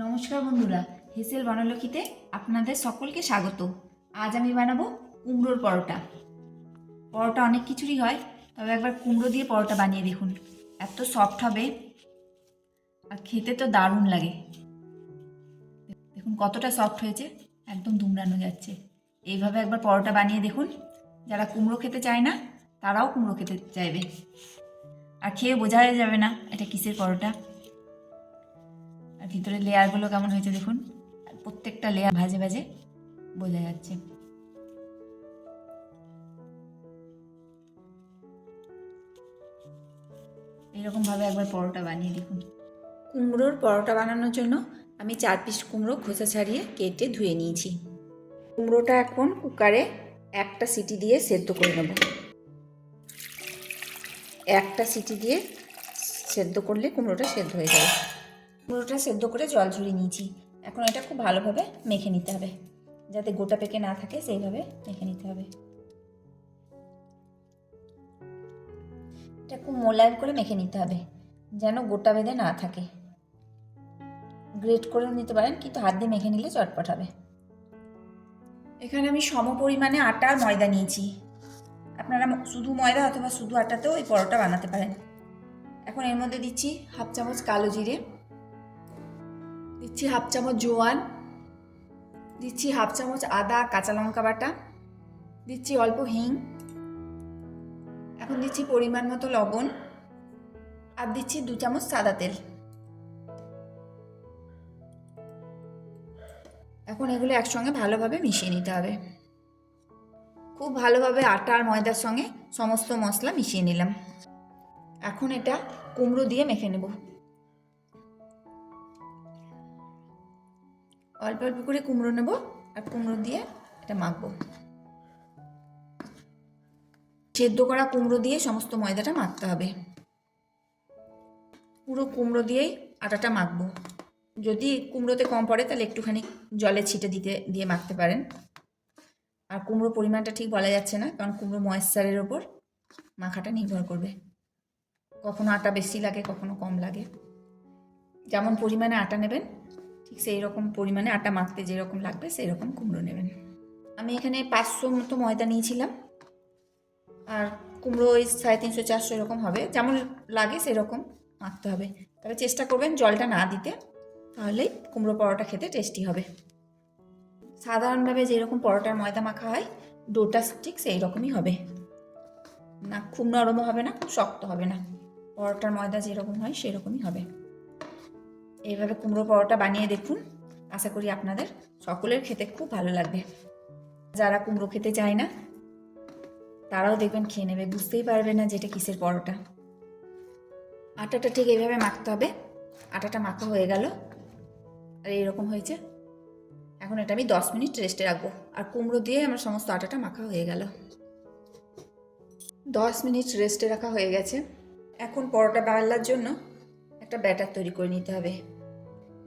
নমস্কার বন্ধুরা, হেসেল বনলক্ষীতে আপনাদের সকলকে স্বাগত। আজ আমি বানাবো কুমড়োর পরোটা। পরোটা অনেক কিছুরই হয়, তবে একবার কুমড়ো দিয়ে পরোটা বানিয়ে দেখুন। এত সফট হবে আর খেতে তো দারুণ লাগে। দেখুন কতটা সফট হয়েছে, একদম দুমড়ানো যাচ্ছে। এইভাবে একবার পরোটা বানিয়ে দেখুন। যারা কুমড়ো খেতে চায় না তারাও কুমড়ো খেতে চাইবে, আর খেয়ে বোঝাই যাবে না এটা কিসের পরোটা। আর ভিতরের লেয়ারগুলো কেমন হয়েছে দেখুন, প্রত্যেকটা লেয়ার ভাজে ভাজে বোঝা যাচ্ছে। এরকমভাবে একবার পরোটা বানিয়ে দেখুন। কুমড়োর পরোটা বানানোর জন্য আমি 4 পিস কুমড়ো খোসা ছাড়িয়ে কেটে ধুয়ে নিয়েছি। কুমড়োটা এখন কুকারে একটা সিটি দিয়ে সেদ্ধ করে নেব। একটা সিটি দিয়ে সেদ্ধ করলে কুমড়োটা সেদ্ধ হয়ে যাবে। কুমড়োটা সেদ্ধ করে জল ঝরিয়ে নিয়েছি। এখন এটা খুব ভালোভাবে মেখে নিতে হবে, যাতে গোটা পেকে না থাকে সেইভাবে মেখে নিতে হবে। এটা খুব মোলায়েম করে মেখে নিতে হবে, যেন গোটা বেঁধে না থাকে। গ্রেট করেও নিতে পারেন, কিন্তু হাত দিয়ে মেখে নিলে চটপট হবে। এখানে আমি সম পরিমাণে আটা আর ময়দা নিয়েছি। আপনারা শুধু ময়দা অথবা শুধু আটাতেও এই পরোটা বানাতে পারেন। এখন এর মধ্যে দিচ্ছি হাফ চামচ কালো জিরে, দিচ্ছি হাফ চামচ জোয়ান, দিচ্ছি হাফ চামচ আদা কাঁচা লঙ্কা বাটা, দিচ্ছি অল্প হিং, এখন দিচ্ছি পরিমাণ মতো লবণ, আর দিচ্ছি 2 চামচ সাদা তেল। এখন এগুলো একসঙ্গে ভালোভাবে মিশিয়ে নিতে হবে। খুব ভালোভাবে আটা আর ময়দার সঙ্গে সমস্ত মশলা মিশিয়ে নিলাম। এখন এটা কুমড়ো দিয়ে মেখে নেব। অল্প অল্প করে কুমড়ো নেব আর কুমড়ো দিয়ে এটা মাখবো। সেদ্ধ করা কুমড়ো দিয়ে সমস্ত ময়দাটা মাখতে হবে। পুরো কুমড়ো দিয়েই আটাটা মাখবো। যদি কুমড়োতে কম পড়ে তাহলে একটুখানি জলে ছিটে দিয়ে মাখতে পারেন। আর কুমড়ো পরিমাণটা ঠিক বলা যাচ্ছে না, কারণ কুমড়ো ময়েশ্চারের ওপর মাখাটা নির্ভর করবে। কখনো আটা বেশি লাগে, কখনো কম লাগে। যেমন পরিমাণে আটা নেবেন ঠিক সেই রকম পরিমাণে আটা মাখতে যেরকম লাগবে সেই রকম কুমড়ো নেবেন। আমি এখানে 500 মতো ময়দা নিয়েছিলাম, আর কুমড়ো ওই 350 400 এরকম হবে। যেমন লাগে সেরকম মাখতে হবে। তবে চেষ্টা করবেন জলটা না দিতে, তাহলেই কুমড়ো পরোটা খেতে টেস্টি হবে। সাধারণভাবে যেরকম পরোটার ময়দা মাখা হয় ডোটা ঠিক সেই রকমই হবে না, খুব নরমও হবে না, খুব শক্ত হবে না। পরোটার ময়দা যেরকম হয় সেরকমই হবে। এইভাবে কুমড়ো পরোটা বানিয়ে দেখুন, আশা করি আপনাদের সকলের খেতে খুব ভালো লাগবে। যারা কুমড়ো খেতে চায় না তারাও দেখবেন খেয়ে নেবে, বুঝতেই পারবে না যে এটা কিসের পরোটা। আটাটা ঠিক এইভাবে মাখতে হবে। আটাটা মাখা হয়ে গেল আর এইরকম হয়েছে। এখন এটা আমি 10 মিনিট রেস্টে রাখবো। আর কুমড়ো দিয়ে আমার সমস্ত আটাটা মাখা হয়ে গেল। 10 মিনিট রেস্টে রাখা হয়ে গেছে। এখন পরোটা বানানোর জন্য একটা ব্যাটার তৈরি করে নিতে হবে।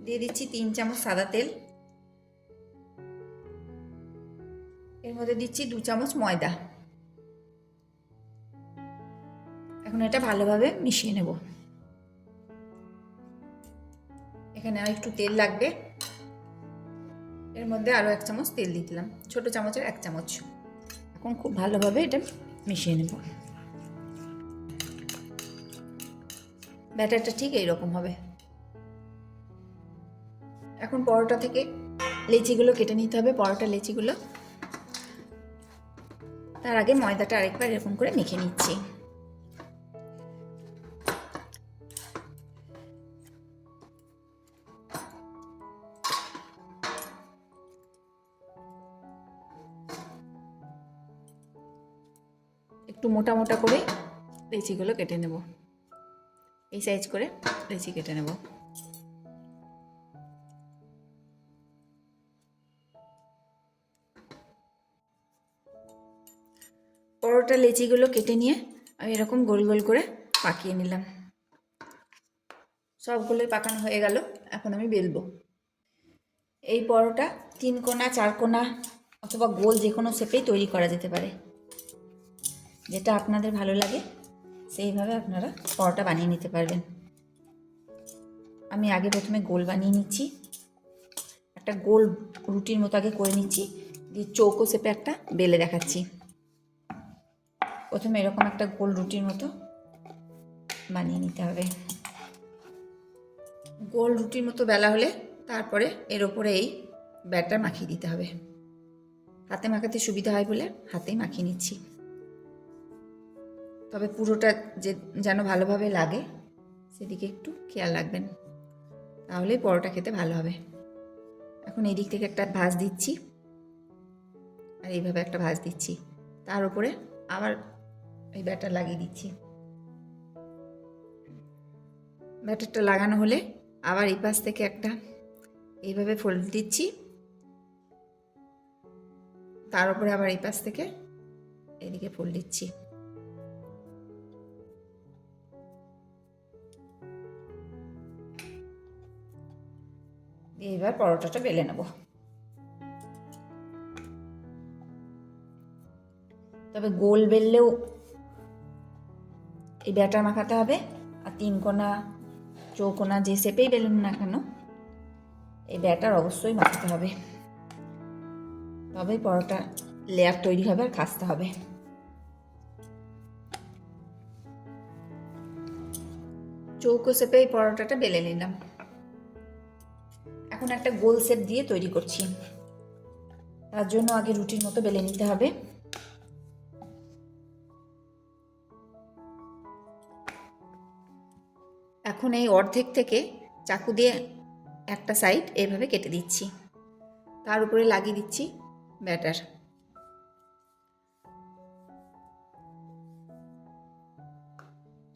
দিয়ে দিচ্ছি 3 চামচ সাদা তেল, এর মধ্যে দিচ্ছি 2 চামচ ময়দা। এখন এটা ভালোভাবে মিশিয়ে নেব। এখানে আর একটু তেল লাগবে, এর মধ্যে আরও 1 চামচ তেল দিয়ে দিলাম, ছোট চামচের 1 চামচ। এখন খুব ভালোভাবে এটা মিশিয়ে নেব। ব্যাটারটা ঠিক এইরকম হবে। এখন পরোটা থেকে লেচিগুলো কেটে নিতে হবে, পরোটা লেচিগুলো। তার আগে ময়দাটা আরেকবার এরকম করে মেখে নিচ্ছি। একটু মোটা মোটা করে লেচিগুলো কেটে নেব, এই সাইজ করে লেচি কেটে নেব। পরোটা লেচিগুলো কেটে নিয়ে আমি এরকম গোল গোল করে পাকিয়ে নিলাম। সবগুলোই পাকানো হয়ে গেল। এখন আমি বেলবো। এই পরোটা 3 কোনা 4 কোনা অথবা গোল যে কোনো শেপেই তৈরি করা যেতে পারে। যেটা আপনাদের ভালো লাগে সেইভাবে আপনারা পরোটা বানিয়ে নিতে পারবেন। আমি আগে প্রথমে গোল বানিয়ে নিচ্ছি, একটা গোল রুটির মতো আগে করে নিচ্ছি, দিয়ে চৌকো শেপে একটা বেলে দেখাচ্ছি। প্রথমে এরকম একটা গোল রুটির মতো বানিয়ে নিতে হবে। গোল রুটির মতো বেলা হলে তারপরে এর ওপরে এই ব্যাটার মাখিয়ে দিতে হবে। হাতে মাখাতে সুবিধা হয় বলে হাতেই মাখিয়ে নিচ্ছি। তবে পুরোটা যেন ভালোভাবে লাগে সেদিকে একটু খেয়াল রাখবেন, তাহলেই পরোটা খেতে ভালো হবে। এখন এই দিক থেকে একটা ভাঁজ দিচ্ছি আর এইভাবে একটা ভাঁজ দিচ্ছি, তার উপরে আবার এই ব্যাটার লাগিয়ে দিচ্ছি। ব্যাটারটা লাগানো হলে আবার এই পাশ থেকে একটা এইভাবে ফোল্ড দিচ্ছি, তার উপরে আবার এই পাশ থেকে এদিকে ফোল্ড দিচ্ছি। এবার পরোটাটা বেলে নেব। তবে গোল বেললেও এই ব্যাটার মাখাতে হবে, আর 3 কোনা চৌকোনা যে শেপেই বেলুন না কেন এই ব্যাটার অবশ্যই মাখাতে হবে, তবেই পরোটা লেয়ার তৈরি হবে আর খাস্তে হবে। চৌকো শেপে এই পরোটাটা বেলে নিলাম। এখন একটা গোল শেপ দিয়ে তৈরি করছি, তার জন্য আগে রুটির মতো বেলে নিতে হবে। এখন এই অর্ধেক থেকে চাকু দিয়ে একটা সাইড এইভাবে কেটে দিচ্ছি, তার উপরে লাগিয়ে দিচ্ছি ব্যাটার।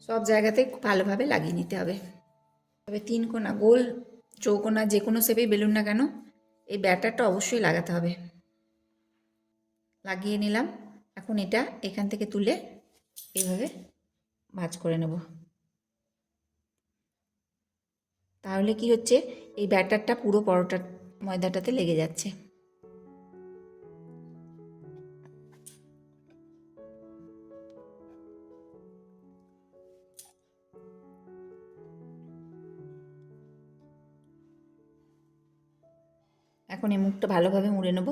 সব জায়গাতে ভালোভাবে লাগিয়ে নিতে হবে। তবে 3 কোনা গোল চৌকোনা যে কোনো শেপেই বেলুন না কেন এই ব্যাটারটা অবশ্যই লাগাতে হবে। লাগিয়ে নিলাম। এখন এটা এখান থেকে তুলে এইভাবে ভাঁজ করে নেব। তাহলে কি হচ্ছে, এই ব্যাটারটা পুরো পরোটার ময়দাটাতে লেগে যাচ্ছে। এখন এই মুখটা ভালোভাবে মুড়ে নেব।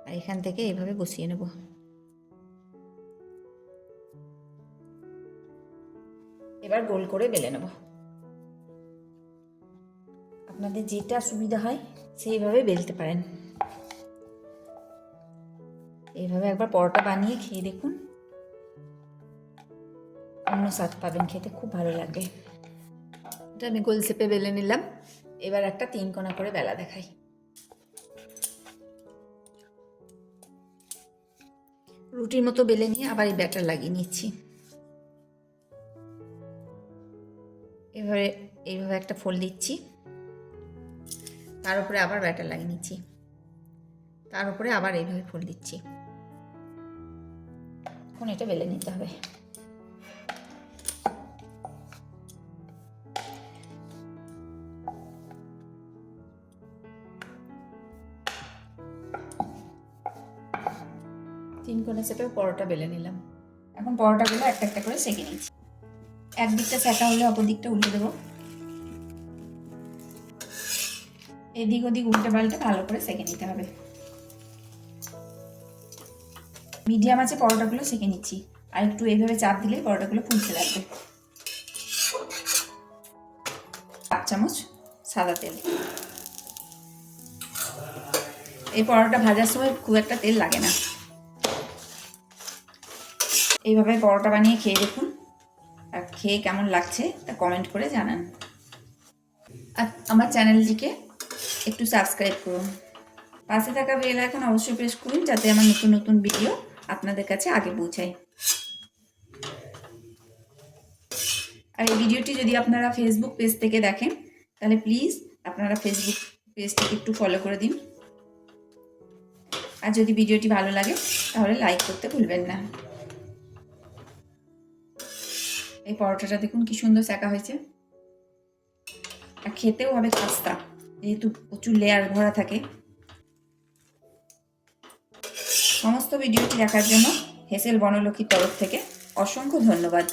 আর এখান থেকে এইভাবে বসিয়ে নেব। এবার গোল করে বেলে নেব। আপনাদের যেটা সুবিধা হয় সেইভাবে বেলতে পারেন। এইভাবে একবার পরোটা বানিয়ে খেয়ে দেখুন, অন্য স্বাদ পাবেন, খেতে খুব ভালো লাগবে। এটা আমি গোল শেপে বেলে নিলাম। এবার একটা 3 কোনা করে বেলা দেখাই। রুটির মতো বেলে নিয়ে আবার এই ব্যাটার লাগিয়ে নিচ্ছি। এইভাবে একটা ফোল্ড দিচ্ছি, তার উপরে আবার ব্যাটার লাগিয়ে নিচ্ছি, তার উপরে আবার এইভাবে ফোল্ড দিচ্ছি। এখন এটা বেলে নিতে হবে। তিন কোণা শেপে পরোটা বেলে নিলাম। এখন পরোটাগুলো একটা একটা করে সেঁকে নিচ্ছি। একদিকটা সেঁকা হলে অপর দিকটা উল্টে দেবো। এদিক ওদিক উল্টে পাল্টে ভালো করে সেঁকে নিতে হবে। মিডিয়াম আছে পরোটাগুলো সেঁকে নিচ্ছি, আর একটু এইভাবে চাপ দিলে পরোটাগুলো ফুলতে লাগবে। 1 চামচ সাদা তেল। এই পরোটা ভাজার সময় খুব একটা তেল লাগে না। এইভাবে পরোটা বানিয়ে খেয়ে দেখুন, আর খেয়ে কেমন লাগছে তা কমেন্ট করে জানান। আর আমার চ্যানেলটিকে একটু সাবস্ক্রাইব করুন। পাশে থাকা বেল আইকন অবশ্যই প্রেস করুন, যাতে আমার নতুন নতুন ভিডিও আপনাদের কাছে আগে পৌঁছায়। আর এই ভিডিওটি যদি আপনারা ফেসবুক পেজ থেকে দেখেন তাহলে প্লিজ আপনারা ফেসবুক পেজটিকে একটু ফলো করে দিন। আর যদি ভিডিওটি ভালো লাগে তাহলে লাইক করতে ভুলবেন না। এই পরোটাটা দেখুন কি সুন্দর সেঁকা হয়েছে, আর খেতেও হবে খাস্তা, যেহেতু প্রচুর লেয়ার ভরা থাকে। সমস্ত ভিডিওটি দেখার জন্য হেসেল বনলক্ষ্মীর তরফ থেকে অসংখ্য ধন্যবাদ।